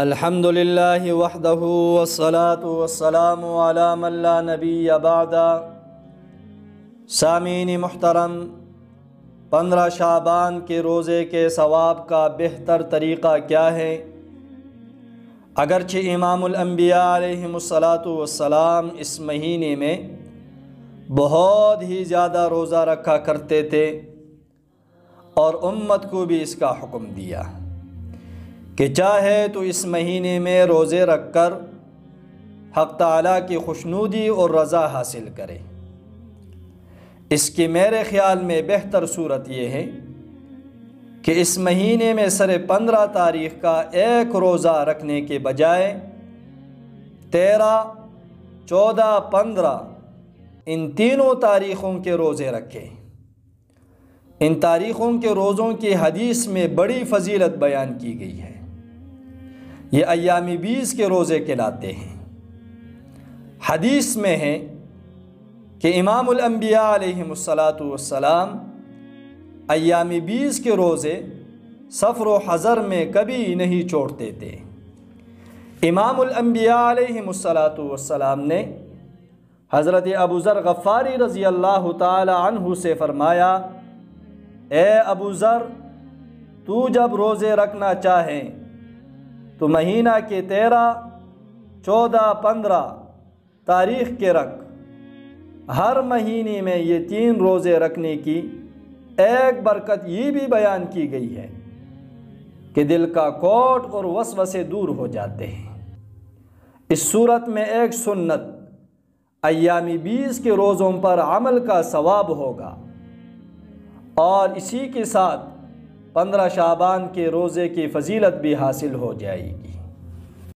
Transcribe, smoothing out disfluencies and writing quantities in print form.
الحمد للہ وحدہ والصلاة والسلام علی من لا نبی بعد۔ سامعین محترم، 15 شعبان کے روزے کے ثواب کا بہتر طریقہ کیا ہے؟ اگرچہ امام الانبیاء علیہم السلام اس مہینے میں بہت ہی زیادہ روزہ رکھا کرتے تھے اور امت کو بھی اس کا حکم دیا کہ چاہے تو اس مہینے میں روزے رکھ کر حق تعالیٰ کی خوشنودی اور رضا حاصل کرے۔ اس کی میرے خیال میں بہتر صورت یہ ہے کہ اس مہینے میں سر 15 تاریخ کا ایک روزہ رکھنے کے بجائے 13، 14، 15 ان تینوں تاریخوں کے روزے رکھیں۔ ان تاریخوں کے روزوں کی حدیث میں بڑی فضیلت بیان کی گئی ہے۔ یہ ایام 20 کے روزے کہلاتے ہیں۔ حدیث میں ہے کہ امام الانبیاء علیہم السلام ایام 20 کے روزے سفر و حضر میں کبھی نہیں چھوڑتے تھے۔ امام الانبیاء علیہم السلام نے حضرت ابو ذر غفاری رضی اللہ تعالی عنہ سے فرمایا، اے ابو ذر، تو جب روزے رکھنا چاہیں تو مہینہ کے 13، 14، 15 تاریخ کے رکھ۔ ہر مہینے میں یہ 3 روزے رکھنے کی ایک برکت یہ بھی بیان کی گئی ہے کہ دل کا کوٹ اور وسوسے دور ہو جاتے ہیں۔ اس صورت میں ایک سنت ایام 20 کے روزوں پر عمل کا ثواب ہوگا اور اسی کے ساتھ 15 شعبان کے روزے کی فضیلت بھی حاصل ہو جائے گی۔